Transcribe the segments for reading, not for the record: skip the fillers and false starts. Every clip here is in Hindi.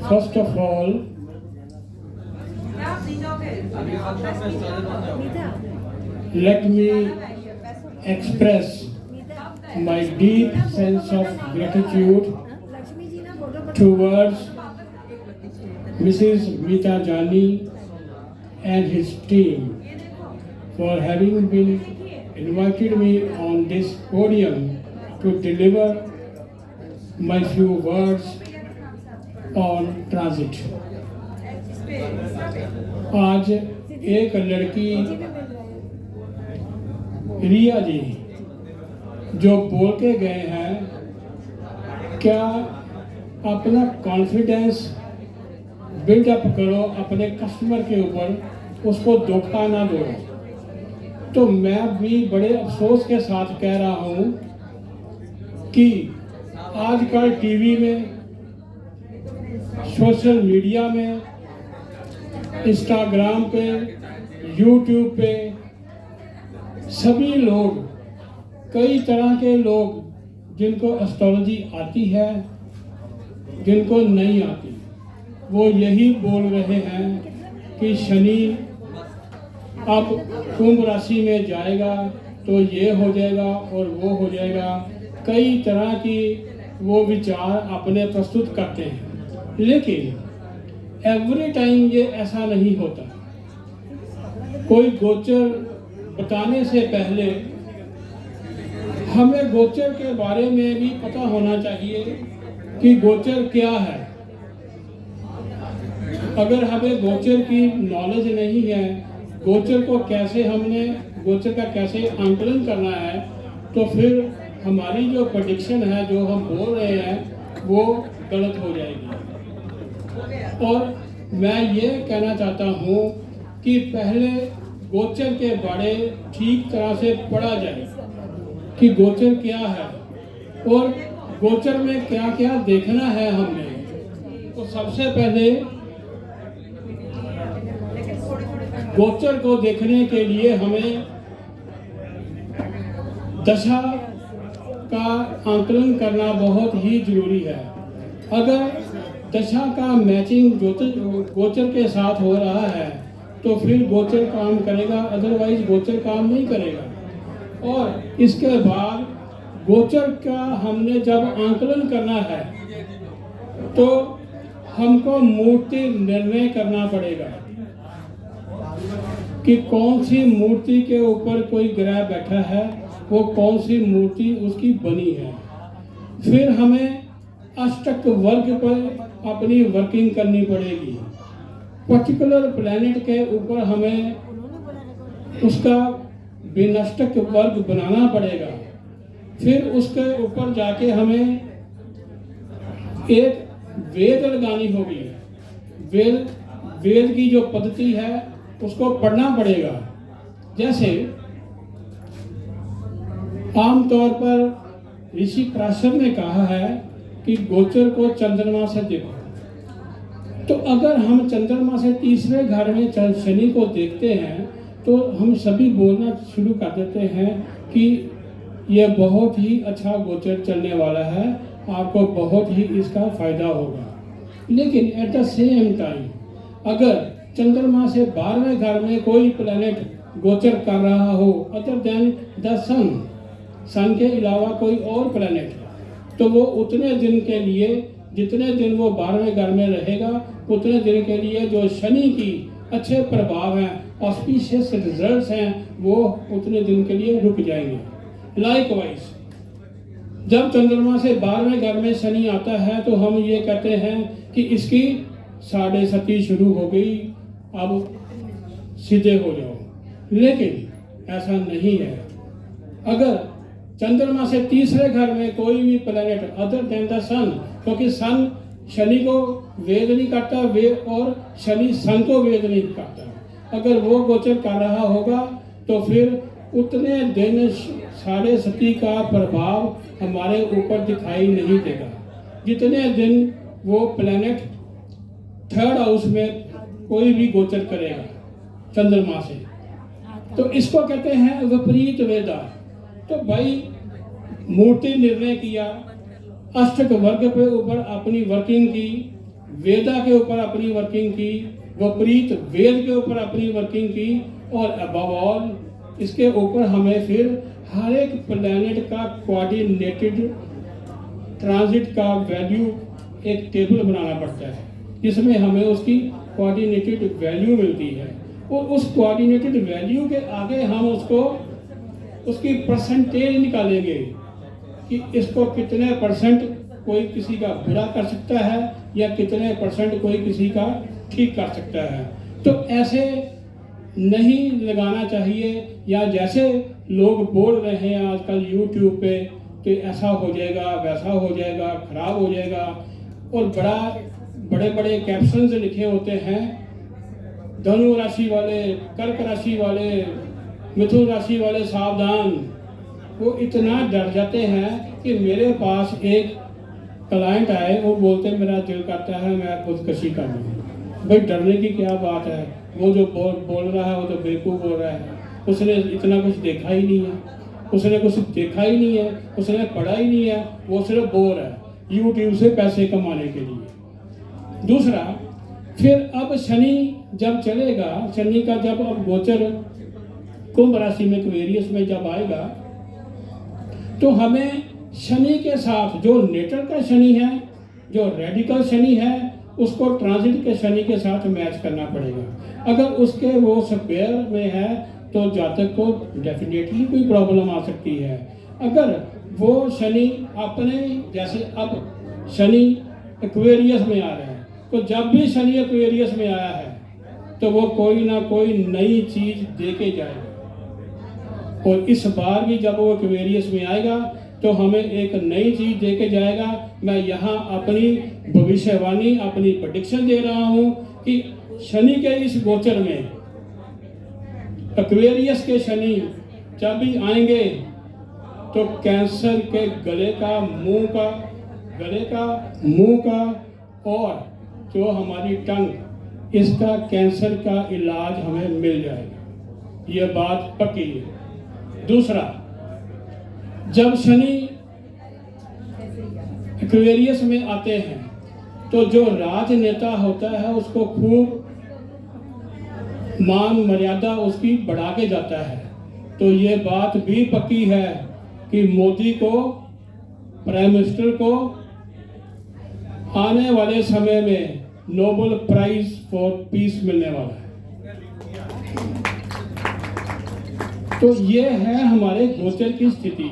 First of all, let me express my deep sense of gratitude towards Mrs. Meeta Jani and his team for having been invited me on this podium to deliver my few words on transit. आज एक लड़की रिया जी जो बोल के गए हैं, क्या अपना कॉन्फिडेंस बिल्डअप करो अपने कस्टमर के ऊपर, उसको धोखा ना दो। तो मैं भी बड़े अफसोस के साथ कह रहा हूँ कि आजकल टीवी में, सोशल मीडिया में, इंस्टाग्राम पे, यूट्यूब पे सभी लोग, कई तरह के लोग जिनको एस्ट्रोलॉजी आती है, जिनको नहीं आती, वो यही बोल रहे हैं कि शनि अब कुंभ राशि में जाएगा तो ये हो जाएगा और वो हो जाएगा। कई तरह की वो विचार अपने प्रस्तुत करते हैं, लेकिन एवरी टाइम ये ऐसा नहीं होता। कोई गोचर बताने से पहले हमें गोचर के बारे में भी पता होना चाहिए कि गोचर क्या है। अगर हमें गोचर की नॉलेज नहीं है, गोचर को कैसे हमने गोचर का कैसे आंकलन करना है, तो फिर हमारी जो प्रेडिक्शन है, जो हम बोल रहे हैं, वो गलत हो जाएगी। और मैं ये कहना चाहता हूँ कि पहले गोचर के बारे ठीक तरह से पढ़ा जाए कि गोचर क्या है और गोचर में क्या क्या देखना है हमें। तो सबसे पहले गोचर को देखने के लिए हमें दशा का आंकलन करना बहुत ही जरूरी है। अगर दशा का मैचिंग गोचर के साथ हो रहा है तो फिर गोचर काम करेगा, अदरवाइज गोचर काम नहीं करेगा। और इसके बाद गोचर का हमने जब आंकलन करना है तो हमको मूर्ति निर्णय करना पड़ेगा कि कौन सी मूर्ति के ऊपर कोई ग्रह बैठा है, वो कौन सी मूर्ति उसकी बनी है। फिर हमें अष्टक वर्ग पर अपनी वर्किंग करनी पड़ेगी। पर्टिकुलर प्लैनेट के ऊपर हमें उसका विनष्टक वर्ग बनाना पड़ेगा। फिर उसके ऊपर जाके हमें एक वेद लगानी होगी। वेद की जो पद्धति है उसको पढ़ना पड़ेगा। जैसे आमतौर पर ऋषि पराशर ने कहा है कि गोचर को चंद्रमा से देखो। तो अगर हम चंद्रमा से तीसरे घर में शनि को देखते हैं तो हम सभी बोलना शुरू कर देते हैं कि यह बहुत ही अच्छा गोचर चलने वाला है, आपको बहुत ही इसका फायदा होगा। लेकिन एट द सेम टाइम अगर चंद्रमा से 12वें घर में कोई प्लैनेट गोचर कर रहा हो अदर देन द सन के अलावा कोई और प्लैनेट, तो वो उतने दिन के लिए, जितने दिन वो 12वें घर में रहेगा, उतने दिन के लिए जो शनि की अच्छे प्रभाव हैं, ऑस्पिशियस रिजल्ट्स हैं, वो उतने दिन के लिए रुक जाएंगे। लाइकवाइज जब चंद्रमा से 12वें घर में शनि आता है तो हम ये कहते हैं कि इसकी 7.5 शुरू हो गई, अब सीधे हो जाओ। लेकिन ऐसा नहीं है। अगर चंद्रमा से तीसरे घर में कोई भी प्लैनेट अदर देन द सन, क्योंकि सन शनि को वेद नहीं करता, और शनि सन को वेद नहीं करता, अगर वो गोचर कर रहा होगा तो फिर उतने दिन 7.5 का प्रभाव हमारे ऊपर दिखाई नहीं देगा, जितने दिन वो प्लैनेट 3rd हाउस में कोई भी गोचर करेगा चंद्रमा से। तो इसको कहते हैं विपरीत वेदा। तो भाई मूर्ति निर्णय किया, अष्टक वर्ग पे ऊपर अपनी वर्किंग की, वेदा के ऊपर अपनी वर्किंग की, विपरीत वेद के ऊपर अपनी वर्किंग की, और अबव ऑल इसके ऊपर हमें फिर हर एक प्लैनेट का कोऑर्डिनेटेड ट्रांजिट का वैल्यू एक टेबल बनाना पड़ता है, जिसमें हमें उसकी कोऑर्डिनेटेड वैल्यू मिलती है, और उस कोऑर्डिनेटेड वैल्यू के आगे हम उसकी परसेंटेज निकालेंगे कि इसको कितने परसेंट कोई किसी का बुरा कर सकता है या कितने परसेंट कोई किसी का ठीक कर सकता है। तो ऐसे नहीं लगाना चाहिए, या जैसे लोग बोल रहे हैं आजकल यूट्यूब पे कि ऐसा हो जाएगा, वैसा हो जाएगा, खराब हो जाएगा, और बड़े बड़े कैप्शंस लिखे होते हैं, धनु राशि वाले, कर्क राशि वाले, मिथुन राशि वाले सावधान। वो इतना डर जाते हैं कि मेरे पास एक क्लाइंट आए, वो बोलते हैं मेरा दिल करता है मैं खुदकशी कर लूँ। भाई डरने की क्या बात है, वो जो बोल रहा है वो तो बेवकूफ़ बोल रहा है, उसने इतना कुछ देखा ही नहीं है, उसने कुछ देखा ही नहीं है, उसने पढ़ा ही नहीं है, वो सिर्फ बोल रहा है यूट्यूब से पैसे कमाने के लिए। दूसरा, फिर अब शनि जब चलेगा, शनि का जब अब गोचर कुंभ राशि में एक्वेरियस में जब आएगा, तो हमें शनि के साथ जो नेटल का शनि है, जो रेडिकल शनि है, उसको ट्रांजिट के शनि के साथ मैच करना पड़ेगा। अगर उसके वो स्क्वायर में है तो जातक को डेफिनेटली कोई प्रॉब्लम आ सकती है। अगर वो शनि अपने, जैसे अब शनि एक्वेरियस में आ रहा है, तो जब भी शनि एक्वेरियस में आया है तो वो कोई ना कोई नई चीज दे के जाएगा, और इस बार भी जब वो एक्वेरियस में आएगा तो हमें एक नई चीज दे के जाएगा। मैं यहाँ अपनी भविष्यवाणी, अपनी प्रेडिक्शन दे रहा हूँ कि शनि के इस गोचर में, एक्वेरियस के शनि जब भी आएंगे तो कैंसर के गले का, मुंह का और जो हमारी टंग, इसका कैंसर का इलाज हमें मिल जाएगा, ये बात पक्की है। दूसरा, जब शनि एक्वेरियस में आते हैं तो जो राजनेता होता है उसको खूब मान मर्यादा उसकी बढ़ा के जाता है। तो ये बात भी पक्की है कि मोदी को, प्राइम मिनिस्टर को आने वाले समय में नोबेल प्राइज फॉर पीस मिलने वाला है। तो ये है हमारे गोचर की स्थिति।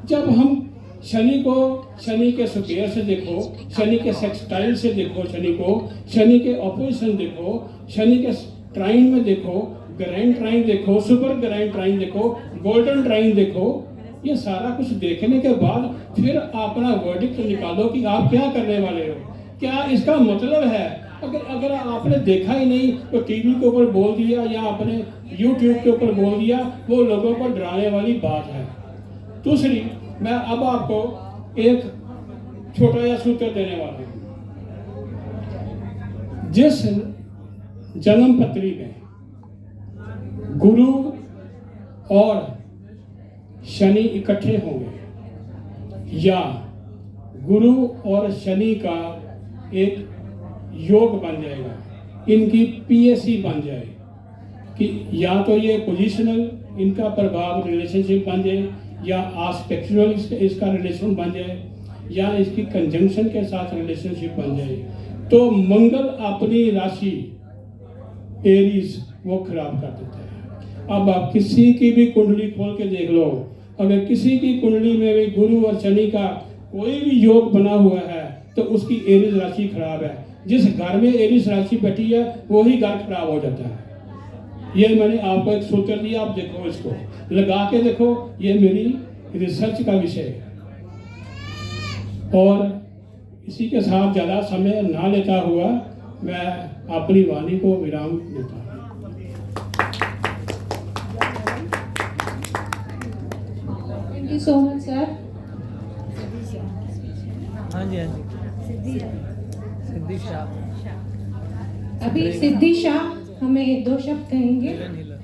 जब हम शनि के स्क्वायर से देखो, शनि के सेक्सटाइल से देखो, शनि को, शनि के ऑपोजिशन देखो, शनि के ट्राइन में देखो, ग्रैंड ट्राइन देखो, सुपर ग्रैंड ट्राइन देखो, गोल्डन ट्राइन देखो, ये सारा कुछ देखने के बाद फिर अपना वर्डिक्ट निकालो कि आप क्या करने वाले हो, क्या इसका मतलब है। अगर आपने देखा ही नहीं तो टीवी के ऊपर बोल दिया या आपने यूट्यूब के ऊपर बोल दिया, वो लोगों को डराने वाली बात है। दूसरी, मैं अब आपको एक छोटा सा सूत्र देने वाला हूं। जिस जन्म पत्री में गुरु और शनि इकट्ठे होंगे या गुरु और शनि का एक योग बन जाएगा, इनकी पीएससी बन जाए कि या तो ये पोजिशनल इनका प्रभाव रिलेशनशिप बन जाए, या आस्पेक्चुअल इसका रिलेशन बन जाए, या इसकी कंजंक्शन के साथ रिलेशनशिप बन जाए, तो मंगल अपनी राशि एरीज वो खराब कर देता है। अब आप किसी की भी कुंडली खोल के देख लो, अगर किसी की कुंडली में भी गुरु और शनि का कोई भी योग बना हुआ है तो उसकी एरीज राशि खराब है। जिस घर में एरीज राशि बैठी है वही घर खराब हो जाता है। ये मैंने आपको एक सूत्र दिया, आप देखो, इसको लगा के देखो, ये मेरी रिसर्च का विषय है। और इसी के साथ ज़्यादा समय ना लेता हुआ मैं अपनी वाणी को विराम देता हूँ। Thank you so much sir. हाँ जी, सिद्धि शाह। अभी सिद्धि शाह हमें 2 शब्द कहेंगे। हिलन हिलन।